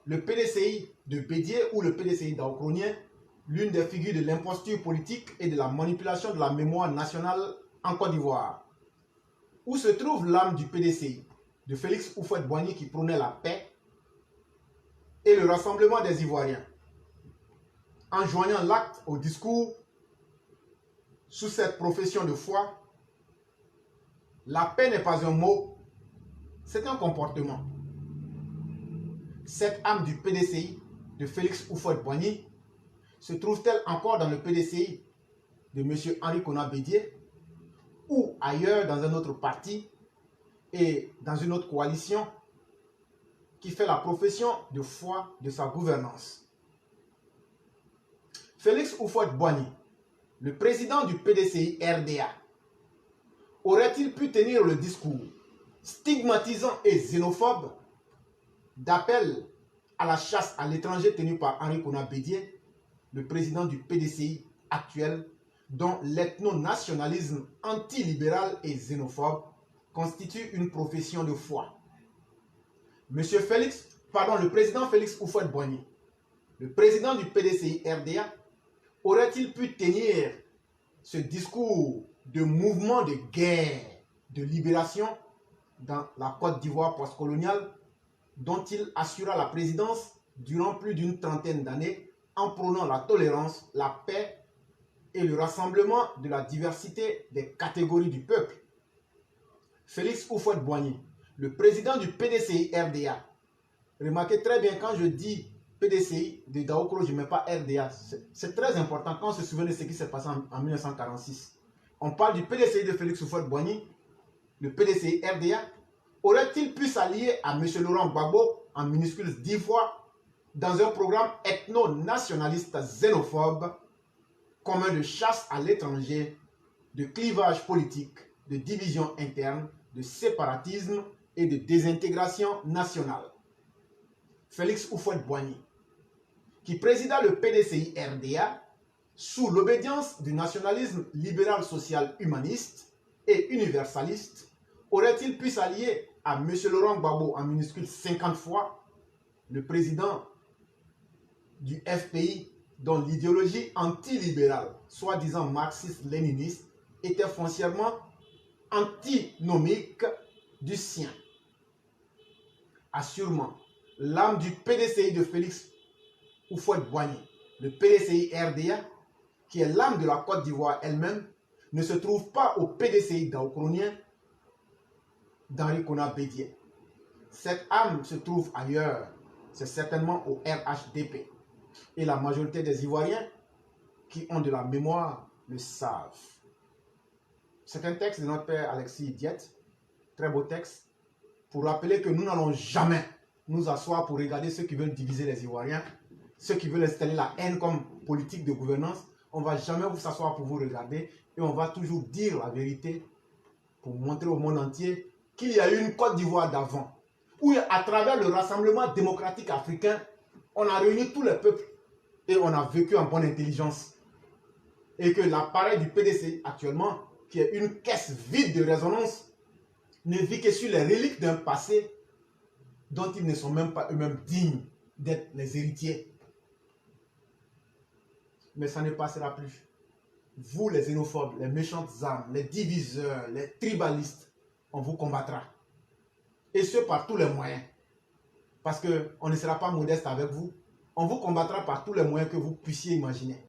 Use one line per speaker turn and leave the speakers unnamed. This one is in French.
le PDCI de Bédié ou le PDCI d'Aokronien, l'une des figures de l'imposture politique et de la manipulation de la mémoire nationale en Côte d'Ivoire. Où se trouve l'âme du PDCI, de Félix Houphouët-Boigny qui prônait la paix et le rassemblement des Ivoiriens, en joignant l'acte au discours sous cette profession de foi? La paix n'est pas un mot, c'est un comportement. Cette âme du PDCI de Félix Houphouët-Boigny se trouve-t-elle encore dans le PDCI de M. Henri Konan Bédié ou ailleurs dans un autre parti et dans une autre coalition qui fait la profession de foi de sa gouvernance? Félix Houphouët-Boigny, le président du PDCI RDA, aurait-il pu tenir le discours stigmatisant et xénophobe d'appel à la chasse à l'étranger tenu par Henri Konan Bédié, le président du PDCI actuel, dont l'ethno-nationalisme antilibéral et xénophobe constitue une profession de foi? Le président Félix Houphouët-Boigny, le président du PDCI RDA, aurait-il pu tenir ce discours de mouvement de guerre, de libération dans la Côte d'Ivoire postcoloniale, dont il assura la présidence durant plus d'une trentaine d'années en prônant la tolérance, la paix et le rassemblement de la diversité des catégories du peuple? Félix Houphouët-Boigny, le président du PDCI RDA, remarquez très bien quand je dis PDCI de Daokro, je ne mets pas RDA. C'est très important quand on se souvient de ce qui s'est passé en 1946. On parle du PDCI de Félix Houphouët-Boigny, le PDCI RDA. Aurait-il pu s'allier à M. Laurent Gbagbo, en minuscule 10 fois, dans un programme ethno-nationaliste xénophobe, commun de chasse à l'étranger, de clivage politique, de division interne, de séparatisme et de désintégration nationale? Félix Houphouët-Boigny, qui présida le PDCI RDA sous l'obédience du nationalisme libéral social humaniste et universaliste, aurait-il pu s'allier à M. Laurent Gbagbo en minuscule 50 fois, le président du FPI dont l'idéologie antilibérale, soi-disant marxiste-léniniste, était foncièrement antinomique du sien? Assurément, l'âme du PDCI de Félix Houphouët-Boigny, le PDCI RDA, qui est l'âme de la Côte d'Ivoire elle-même, ne se trouve pas au PDCI d'Aokronien d'Henri Konan Bédié. Cette âme se trouve ailleurs, c'est certainement au RHDP. Et la majorité des Ivoiriens qui ont de la mémoire le savent. C'est un texte de notre père Alexis Diette, très beau texte, pour rappeler que nous n'allons jamais nous asseoir pour regarder ceux qui veulent diviser les Ivoiriens, ceux qui veulent installer la haine comme politique de gouvernance. On ne va jamais vous s'asseoir pour vous regarder et on va toujours dire la vérité pour montrer au monde entier qu'il y a eu une Côte d'Ivoire d'avant, où à travers le Rassemblement démocratique africain, on a réuni tous les peuples et on a vécu en bonne intelligence. Et que l'appareil du PDC actuellement, qui est une caisse vide de résonance, ne vit que sur les reliques d'un passé dont ils ne sont même pas eux-mêmes dignes d'être les héritiers. Mais ça ne passera plus. Vous, les xénophobes, les méchantes âmes, les diviseurs, les tribalistes, on vous combattra. Et ce, par tous les moyens. Parce qu'on ne sera pas modeste avec vous. On vous combattra par tous les moyens que vous puissiez imaginer.